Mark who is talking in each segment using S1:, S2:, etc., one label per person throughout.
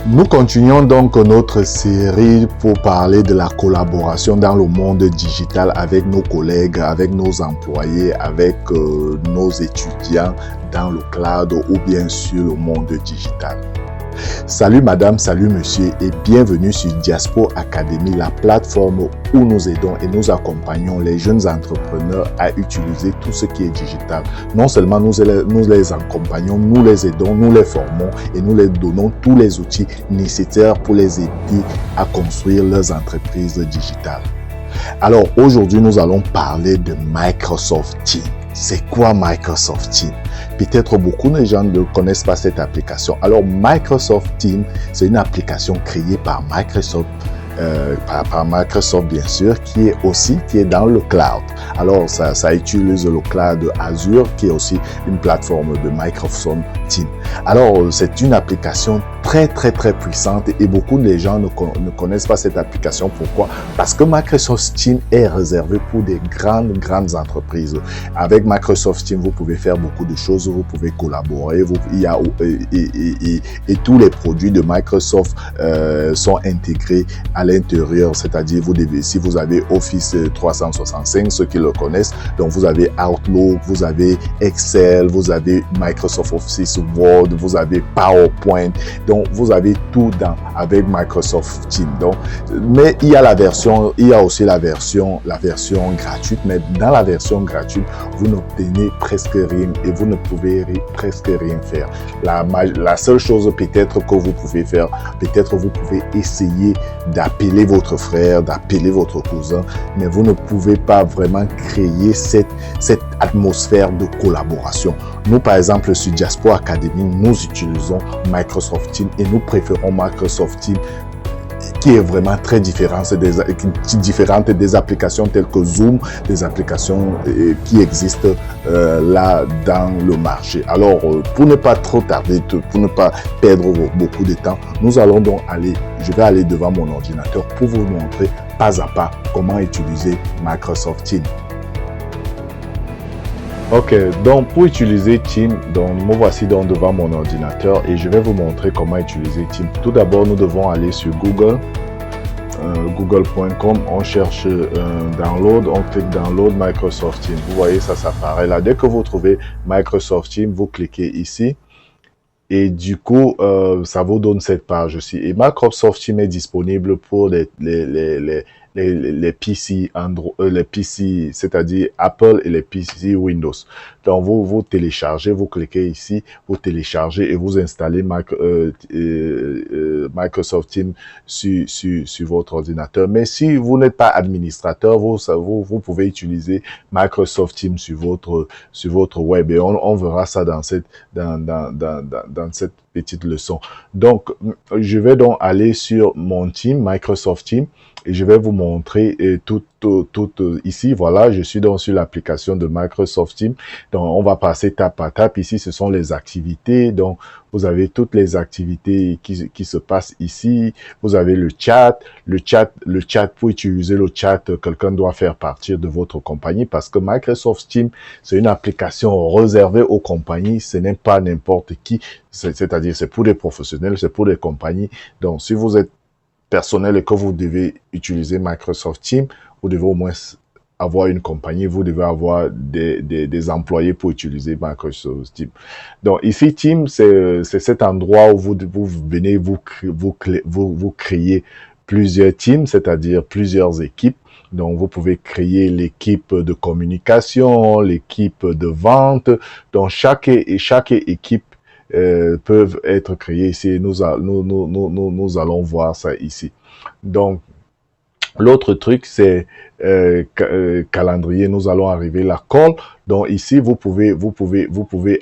S1: Nous continuons donc notre série pour parler de la collaboration dans le monde digital avec nos collègues, avec nos employés, avec nos étudiants dans le cloud ou bien sur le monde digital. Salut madame, salut monsieur et bienvenue sur Diaspo Academy, la plateforme où nous aidons et nous accompagnons les jeunes entrepreneurs à utiliser tout ce qui est digital. Non seulement nous les accompagnons, nous les aidons, nous les formons et nous les donnons tous les outils nécessaires pour les aider à construire leurs entreprises digitales. Alors aujourd'hui, nous allons parler de Microsoft Teams. C'est quoi Microsoft Teams? Peut-être beaucoup de gens ne connaissent pas cette application. Alors Microsoft Teams, c'est une application créée par Microsoft, par Microsoft bien sûr, qui est dans le cloud. Alors ça utilise le cloud Azure, qui est aussi une plateforme de Microsoft Teams. Alors c'est une application très puissante et beaucoup de gens ne connaissent pas cette application. Pourquoi? Parce que Microsoft Teams est réservé pour des grandes entreprises. Avec Microsoft Teams, vous pouvez faire beaucoup de choses, vous pouvez collaborer, et tous les produits de Microsoft sont intégrés à l'intérieur, c'est-à-dire si vous avez Office 365, ceux qui le connaissent, donc vous avez Outlook, vous avez Excel, vous avez Microsoft Office Word, vous avez PowerPoint, donc vous avez tout avec Microsoft Teams. Donc, mais il y a aussi la version gratuite, mais dans la version gratuite, vous n'obtenez presque rien et vous ne pouvez presque rien faire. La seule chose peut-être que vous pouvez faire, peut-être vous pouvez essayer d'appeler votre frère, d'appeler votre cousin, mais vous ne pouvez pas vraiment créer cette atmosphère de collaboration. Nous, par exemple, sur Diaspo Academy, nous utilisons Microsoft Teams et nous préférons Microsoft Teams qui est vraiment très différente des applications telles que Zoom, des applications qui existent là dans le marché. Alors, pour ne pas trop tarder, pour ne pas perdre beaucoup de temps, je vais aller devant mon ordinateur pour vous montrer pas à pas comment utiliser Microsoft Teams. Ok, donc pour utiliser Teams, me voici donc devant mon ordinateur et je vais vous montrer comment utiliser Teams. Tout d'abord, nous devons aller sur Google, google.com, on cherche download, on clique download Microsoft Teams. Vous voyez, ça apparaît là. Dès que vous trouvez Microsoft Teams, vous cliquez ici. Et du coup, ça vous donne cette page aussi. Et Microsoft Teams est disponible pour les PC Android, les PC, c'est-à-dire Apple et les PC Windows. Donc, vous téléchargez, vous cliquez ici, vous téléchargez et vous installez Microsoft Teams sur votre ordinateur. Mais si vous n'êtes pas administrateur, vous pouvez utiliser Microsoft Teams sur votre web et on verra ça dans cette petite leçon. Donc, je vais donc aller sur mon Teams, Microsoft Teams, et je vais vous montrer tout ici. Voilà, je suis donc sur l'application de Microsoft Teams. Donc, on va passer tape à tape. Ici, ce sont les activités. Donc, vous avez toutes les activités qui se passent ici. Vous avez le chat. Le chat, pour utiliser le chat, quelqu'un doit faire partie de votre compagnie parce que Microsoft Teams, c'est une application réservée aux compagnies. Ce n'est pas n'importe qui. C'est-à-dire, c'est pour des professionnels, c'est pour des compagnies. Donc, si vous êtes personnel et que vous devez utiliser Microsoft Teams, vous devez au moins avoir une compagnie, vous devez avoir des employés pour utiliser Microsoft Teams. Donc ici, Teams, c'est cet endroit où vous venez, vous créer plusieurs teams, c'est-à-dire plusieurs équipes. Donc, vous pouvez créer l'équipe de communication, l'équipe de vente. Donc, chaque équipe peuvent être créés ici. Nous allons voir ça ici. Donc, l'autre truc, c'est calendrier. Nous allons arriver la call. Donc, ici, vous pouvez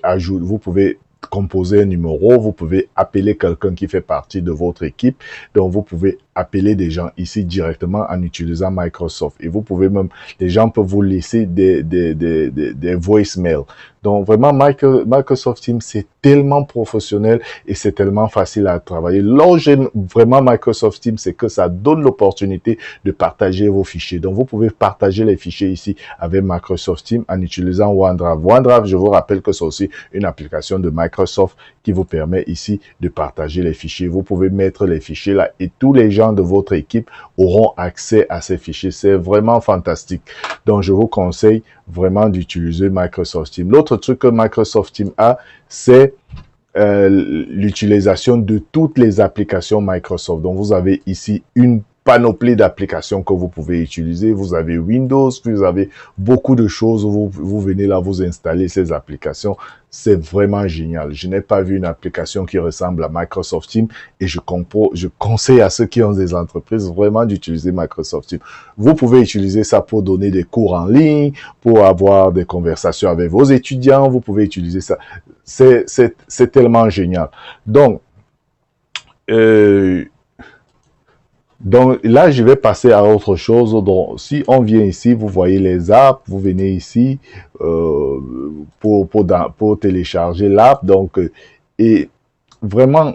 S1: ajouter, vous pouvez composer un numéro, vous pouvez appeler quelqu'un qui fait partie de votre équipe. Donc, vous pouvez appeler des gens ici directement en utilisant Microsoft. Et vous pouvez même, les gens peuvent vous laisser des voicemails. Donc, vraiment, Microsoft Teams, c'est tellement professionnel et c'est tellement facile à travailler. Là où j'aime vraiment Microsoft Teams, c'est que ça donne l'opportunité de partager vos fichiers. Donc, vous pouvez partager les fichiers ici avec Microsoft Teams en utilisant OneDrive. OneDrive, je vous rappelle que c'est aussi une application de Microsoft qui vous permet ici de partager les fichiers. Vous pouvez mettre les fichiers là et tous les gens de votre équipe auront accès à ces fichiers. C'est vraiment fantastique. Donc, je vous conseille vraiment d'utiliser Microsoft Teams. L'autre truc que Microsoft Teams a, c'est l'utilisation de toutes les applications Microsoft. Donc, vous avez ici une panoplie d'applications que vous pouvez utiliser. Vous avez Windows, vous avez beaucoup de choses. Vous venez là, vous installez ces applications. C'est vraiment génial. Je n'ai pas vu une application qui ressemble à Microsoft Teams et je conseille à ceux qui ont des entreprises vraiment d'utiliser Microsoft Teams. Vous pouvez utiliser ça pour donner des cours en ligne, pour avoir des conversations avec vos étudiants. Vous pouvez utiliser ça. C'est tellement génial. Donc là, je vais passer à autre chose. Donc, si on vient ici, vous voyez les apps, vous venez ici pour télécharger l'app. Donc, et vraiment,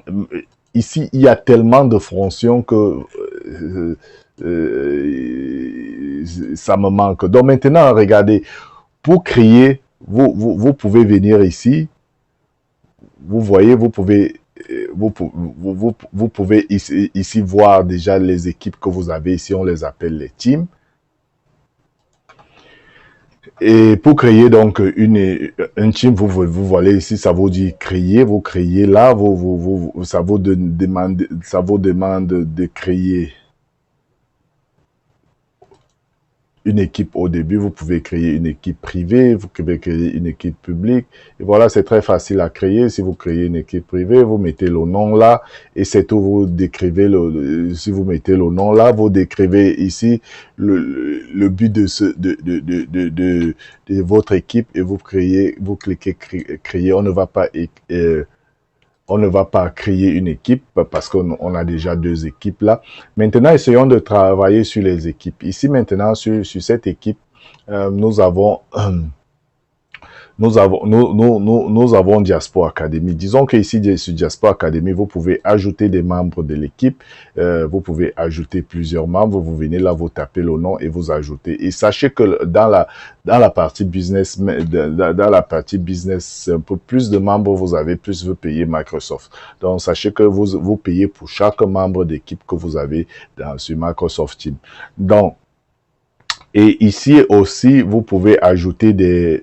S1: ici, il y a tellement de fonctions que ça me manque. Donc maintenant, regardez, pour créer, vous pouvez venir ici. Vous voyez, vous pouvez ici voir déjà les équipes que vous avez ici, on les appelle les teams. Et pour créer donc un team, vous voyez ici, ça vous dit créer, vous créez là, ça vous demande de créer une équipe au début. Vous pouvez créer une équipe privée, vous pouvez créer une équipe publique. Et voilà, c'est très facile à créer. Si vous créez une équipe privée, vous mettez le nom là et c'est tout. Vous décrivez si vous mettez le nom là, vous décrivez ici le but de votre équipe et vous cliquez créer. On ne va pas créer une équipe parce qu'on a déjà deux équipes là. Maintenant, essayons de travailler sur les équipes. Ici, maintenant, sur cette équipe, nous avons Diaspora Academy. Disons que ici, sur Diaspora Academy, vous pouvez ajouter des membres de l'équipe. Vous pouvez ajouter plusieurs membres. Vous venez là, vous tapez le nom et vous ajoutez. Et sachez que dans la partie business, c'est un peu plus de membres vous avez, plus vous payez Microsoft. Donc, sachez que vous payez pour chaque membre d'équipe que vous avez sur Microsoft Teams. Donc, et ici aussi, vous pouvez ajouter des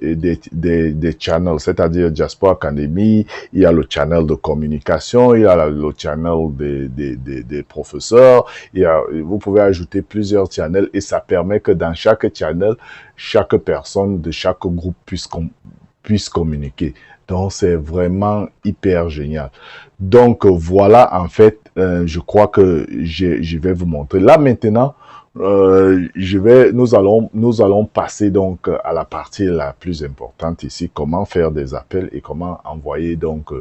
S1: channels, c'est-à-dire Diaspora Academy, il y a le channel de communication, il y a le channel des professeurs, vous pouvez ajouter plusieurs channels et ça permet que dans chaque channel, chaque personne de chaque groupe puisse communiquer. Donc, c'est vraiment hyper génial. Donc, voilà, en fait, je crois que je vais vous montrer. Là, maintenant, nous allons passer donc à la partie la plus importante ici, comment faire des appels et comment envoyer donc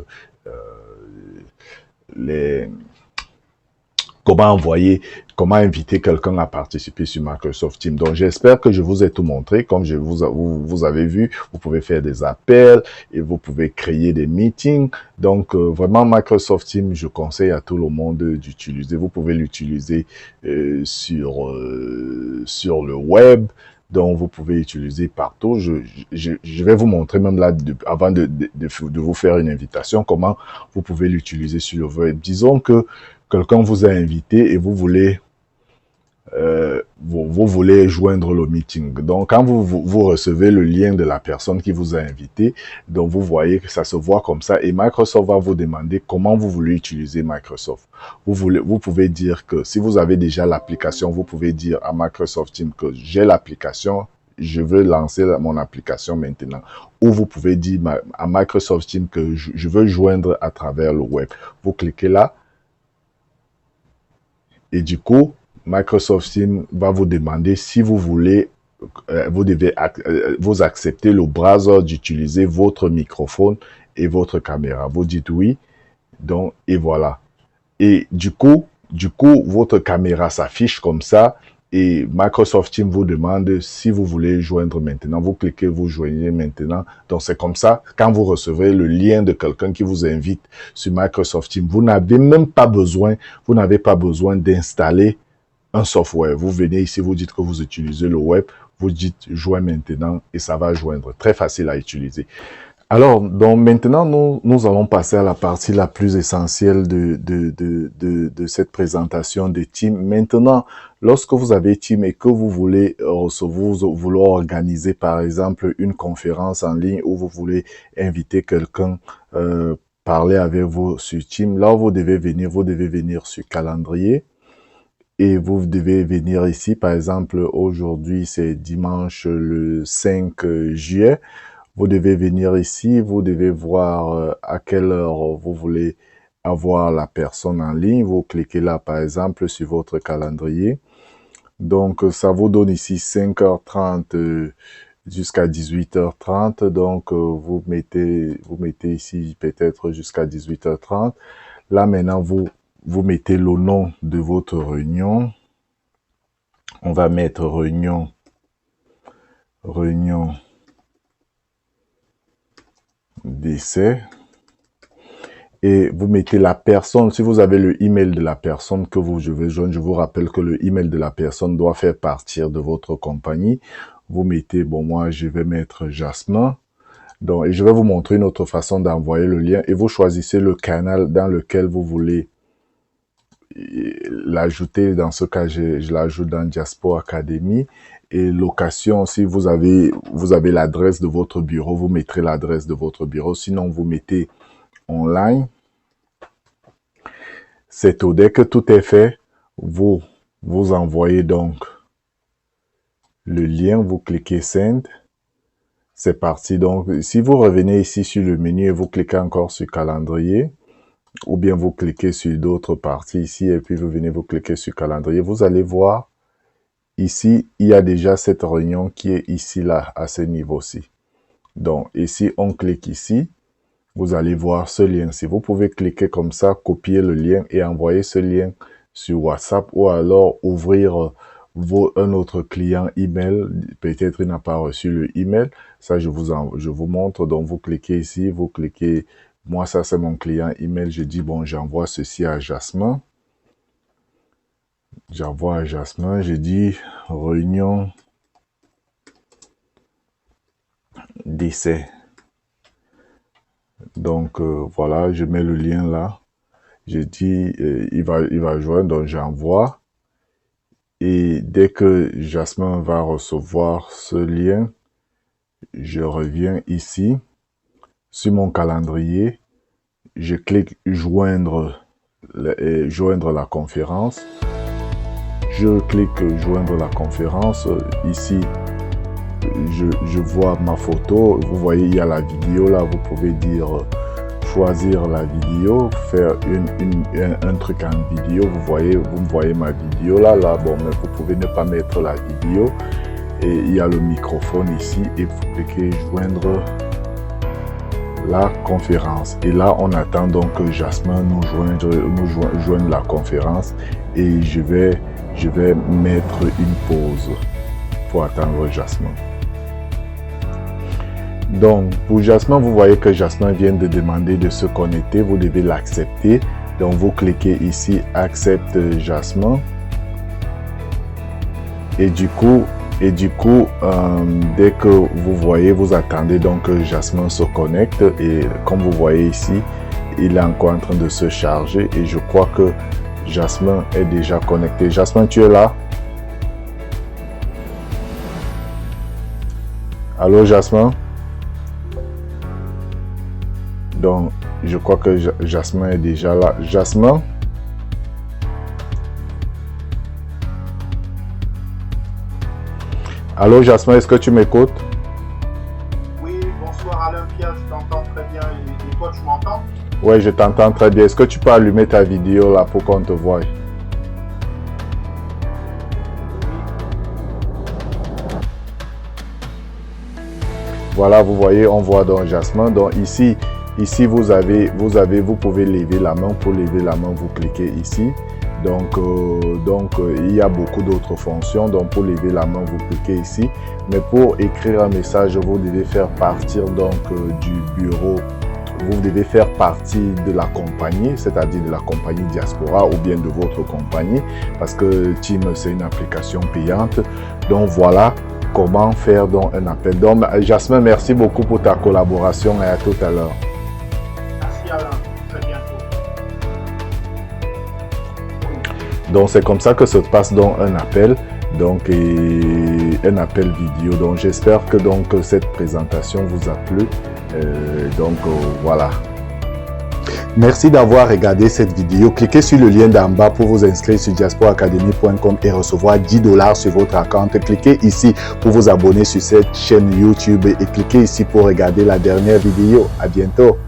S1: comment inviter quelqu'un à participer sur Microsoft Teams. Donc, j'espère que je vous ai tout montré. Comme vous avez vu, vous pouvez faire des appels et vous pouvez créer des meetings. Donc, vraiment, Microsoft Teams, je conseille à tout le monde d'utiliser. Vous pouvez l'utiliser sur le web. Donc, vous pouvez utiliser partout. Je vais vous montrer même là, avant de vous faire une invitation, comment vous pouvez l'utiliser sur le web. Disons que quelqu'un vous a invité et vous voulez joindre le meeting. Donc, quand vous recevez le lien de la personne qui vous a invité, donc vous voyez que ça se voit comme ça et Microsoft va vous demander comment vous voulez utiliser Microsoft. Vous pouvez dire que si vous avez déjà l'application, vous pouvez dire à Microsoft Teams que j'ai l'application, je veux lancer mon application maintenant. Ou vous pouvez dire à Microsoft Teams que je veux joindre à travers le web. Vous cliquez là. Et du coup, Microsoft Teams va vous demander si vous voulez, vous accepter le browser d'utiliser votre microphone et votre caméra. Vous dites oui. Donc, et voilà. Et du coup, votre caméra s'affiche comme ça. Et Microsoft Teams vous demande si vous voulez joindre maintenant. Vous cliquez, vous joignez maintenant. Donc, c'est comme ça. Quand vous recevez le lien de quelqu'un qui vous invite sur Microsoft Teams, vous n'avez pas besoin d'installer un software. Vous venez ici, vous dites que vous utilisez le web, vous dites joins maintenant et ça va joindre. Très facile à utiliser. Alors, donc maintenant, nous allons passer à la partie la plus essentielle de cette présentation de Team. Maintenant, lorsque vous avez Team et que vous voulez voulez organiser, par exemple, une conférence en ligne où vous voulez inviter quelqu'un, parler avec vous sur Team, là, vous devez venir sur calendrier. Et vous devez venir ici, par exemple, aujourd'hui, c'est dimanche le 5 juillet. Vous devez venir ici, vous devez voir à quelle heure vous voulez avoir la personne en ligne. Vous cliquez là, par exemple, sur votre calendrier. Donc, ça vous donne ici 5h30 jusqu'à 18h30. Donc, vous mettez ici peut-être jusqu'à 18h30. Là, maintenant, vous mettez le nom de votre réunion. On va mettre réunion d'essai. Et vous mettez la personne, si vous avez le email de la personne que je vais joindre, je vous rappelle que le email de la personne doit faire partir de votre compagnie. Vous mettez, bon, moi, je vais mettre Jasmin. Donc, et je vais vous montrer une autre façon d'envoyer le lien et vous choisissez le canal dans lequel vous voulez l'ajouter. Dans ce cas, je l'ajoute dans Diaspora Academy. Et location, si vous avez l'adresse de votre bureau, vous mettrez l'adresse de votre bureau. Sinon, vous mettez online. C'est tout. Dès que tout est fait, vous envoyez donc le lien, vous cliquez Send. C'est parti. Donc, si vous revenez ici sur le menu et vous cliquez encore sur calendrier, ou bien vous cliquez sur d'autres parties ici et puis vous venez vous cliquer sur calendrier, vous allez voir ici, il y a déjà cette réunion qui est ici, là, à ce niveau-ci. Donc, ici, on clique ici. Vous allez voir ce lien-ci. Vous pouvez cliquer comme ça, copier le lien et envoyer ce lien sur WhatsApp ou alors ouvrir un autre client email. Peut-être il n'a pas reçu le email. Ça, je vous montre. Donc, vous cliquez ici, vous cliquez. Moi, ça, c'est mon client email. Je dis, bon, j'envoie ceci à Jasmin. J'envoie à Jasmin. Je dis, réunion d'essai. Donc, voilà, je mets le lien là. Je dis, il va joindre, donc j'envoie. Et dès que Jasmin va recevoir ce lien, je reviens ici, sur mon calendrier. Je clique joindre la conférence. Je clique joindre la conférence. Ici, je vois ma photo. Vous voyez, il y a la vidéo là. Vous pouvez dire choisir la vidéo, faire un truc en vidéo. Vous me voyez ma vidéo là. Bon, mais vous pouvez ne pas mettre la vidéo. Et il y a le microphone ici. Et vous cliquez joindre la conférence. Et là, on attend donc que Jasmin nous joigne la conférence. Et je vais mettre une pause pour attendre Jasmin. Donc, pour Jasmin, vous voyez que Jasmin vient de demander de se connecter. Vous devez l'accepter. Donc, vous cliquez ici, accepte Jasmin. Et du coup, dès que vous voyez, vous attendez donc que Jasmin se connecte. Et comme vous voyez ici, il est encore en train de se charger. Et je crois que Jasmin est déjà connecté. Jasmin, tu es là? Allô, Jasmin? Donc, je crois que Jasmin est déjà là. Jasmin? Allô, Jasmin, est-ce que tu m'écoutes?
S2: Oui, bonsoir Alain Pierre, je t'entends très bien. Et toi, tu m'entends?
S1: Oui, je t'entends très bien. Est-ce que tu peux allumer ta vidéo là pour qu'on te voie? Voilà, vous voyez, on voit donc Jasmin. Donc ici vous pouvez lever la main. Pour lever la main, vous cliquez ici. Donc, il y a beaucoup d'autres fonctions. Donc, pour lever la main, vous cliquez ici. Mais pour écrire un message, vous devez faire partir donc du bureau. Vous devez faire partie de la compagnie, c'est-à-dire de la compagnie Diaspora ou bien de votre compagnie, parce que Team, c'est une application payante. Donc, voilà. comment faire donc un appel. Donc, Jasmin, merci beaucoup pour ta collaboration et à tout à l'heure.
S2: Merci Alain, très bientôt.
S1: Donc, c'est comme ça que se passe donc un appel. Donc, un appel vidéo. Donc, j'espère que donc cette présentation vous a plu. Voilà. Merci d'avoir regardé cette vidéo. Cliquez sur le lien d'en bas pour vous inscrire sur diasporacademy.com et recevoir 10 $ sur votre compte. Cliquez ici pour vous abonner sur cette chaîne YouTube et cliquez ici pour regarder la dernière vidéo. À bientôt.